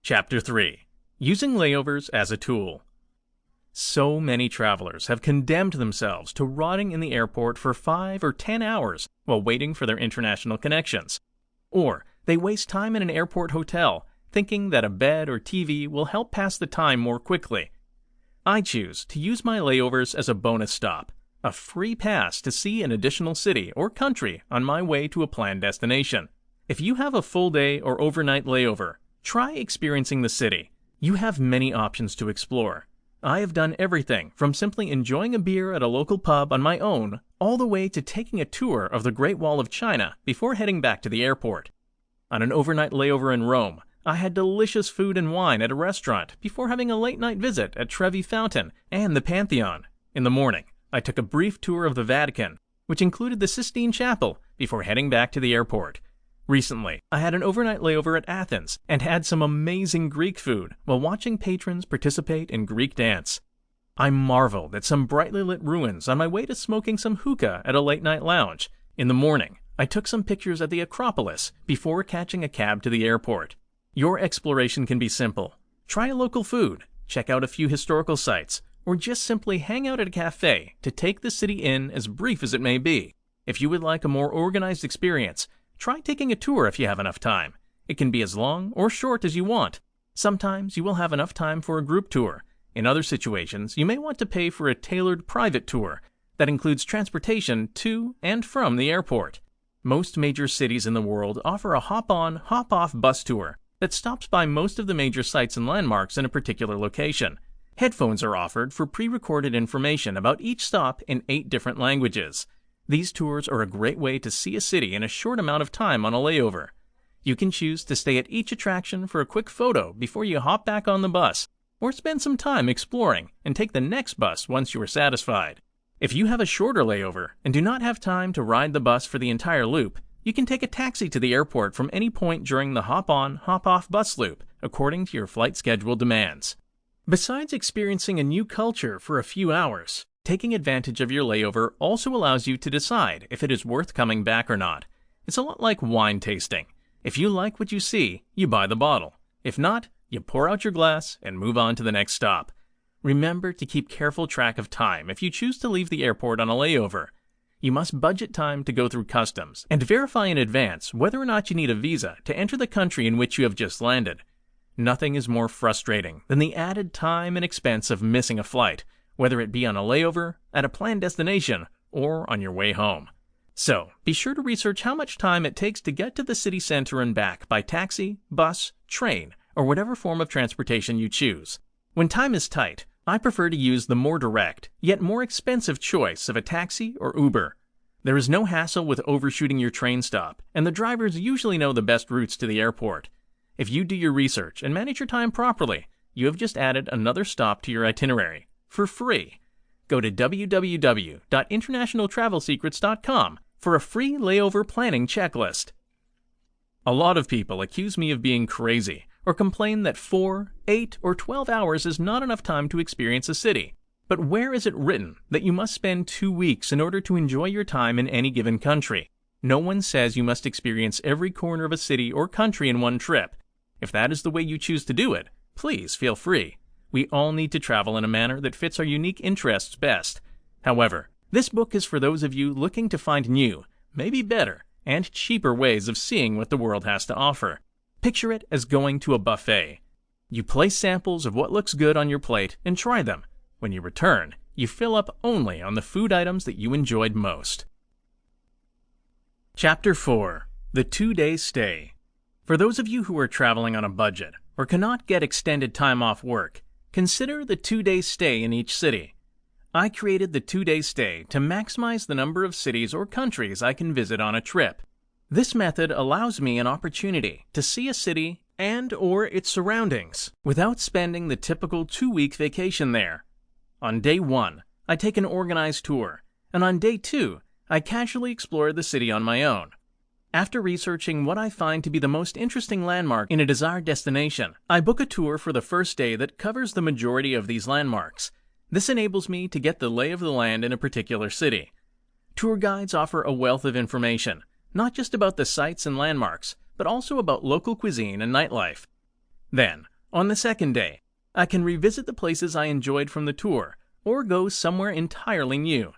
Chapter 3. Using layovers as a tool. So many travelers have condemned themselves to rotting in the airport for 5 or 10 hours while waiting for their international connections. Or they waste time in an airport hotel, thinking that a bed or TV will help pass the time more quickly. I choose to use my layovers as a bonus stop, a free pass to see an additional city or country on my way to a planned destination. If you have a full day or overnight layover, try experiencing the city. You have many options to explore. I have done everything from simply enjoying a beer at a local pub on my own, all the way to taking a tour of the Great Wall of China before heading back to the airport. On an overnight layover in Rome, I had delicious food and wine at a restaurant before having a late-night visit at Trevi Fountain and the Pantheon. In the morning, I took a brief tour of the Vatican, which included the Sistine Chapel, before heading back to the airport. Recently, I had an overnight layover at Athens and had some amazing Greek food while watching patrons participate in Greek dance. I marveled at some brightly lit ruins on my way to smoking some hookah at a late-night lounge. In the morning, I took some pictures at the Acropolis before catching a cab to the airport. Your exploration can be simple. Try a local food, check out a few historical sites, or just simply hang out at a cafe to take the city in, as brief as it may be. If you would like a more organized experience, try taking a tour if you have enough time. It can be as long or short as you want. Sometimes you will have enough time for a group tour. In other situations, you may want to pay for a tailored private tour that includes transportation to and from the airport. Most major cities in the world offer a hop-on, hop-off bus tour that stops by most of the major sites and landmarks in a particular location. Headphones are offered for pre-recorded information about each stop in 8 different languages. These tours are a great way to see a city in a short amount of time on a layover. You can choose to stay at each attraction for a quick photo before you hop back on the bus, or spend some time exploring and take the next bus once you are satisfied. If you have a shorter layover and do not have time to ride the bus for the entire loop, you can take a taxi to the airport from any point during the hop-on, hop-off bus loop, according to your flight schedule demands. Besides experiencing a new culture for a few hours, taking advantage of your layover also allows you to decide if it is worth coming back or not. It's a lot like wine tasting. If you like what you see, you buy the bottle. If not, you pour out your glass and move on to the next stop. Remember to keep careful track of time if you choose to leave the airport on a layover. You must budget time to go through customs and verify in advance whether or not you need a visa to enter the country in which you have just landed. Nothing is more frustrating than the added time and expense of missing a flight, whether it be on a layover, at a planned destination, or on your way home. So, be sure to research how much time it takes to get to the city center and back by taxi, bus, train, or whatever form of transportation you choose. When time is tight, I prefer to use the more direct, yet more expensive choice of a taxi or Uber. There is no hassle with overshooting your train stop, and the drivers usually know the best routes to the airport. If you do your research and manage your time properly, you have just added another stop to your itinerary, for free. Go to www.internationaltravelsecrets.com for a free layover planning checklist. A lot of people accuse me of being crazy, or complain that 4, 8, or 12 hours is not enough time to experience a city. But where is it written that you must spend 2 weeks in order to enjoy your time in any given country? No one says you must experience every corner of a city or country in one trip. If that is the way you choose to do it, please feel free. We all need to travel in a manner that fits our unique interests best. However, this book is for those of you looking to find new, maybe better, and cheaper ways of seeing what the world has to offer. Picture it as going to a buffet. You place samples of what looks good on your plate and try them. When you return, you fill up only on the food items that you enjoyed most. Chapter 4. The 2-Day Stay. For those of you who are traveling on a budget or cannot get extended time off work, consider the 2-day stay in each city. I created the 2-day stay to maximize the number of cities or countries I can visit on a trip. This method allows me an opportunity to see a city and/or its surroundings without spending the typical 2-week vacation there. On day 1, I take an organized tour, and on day 2, I casually explore the city on my own. After researching what I find to be the most interesting landmark in a desired destination, I book a tour for the first day that covers the majority of these landmarks. This enables me to get the lay of the land in a particular city. Tour guides offer a wealth of information, not just about the sights and landmarks, but also about local cuisine and nightlife. Then, On the second day, I can revisit the places I enjoyed from the tour, or go somewhere entirely new.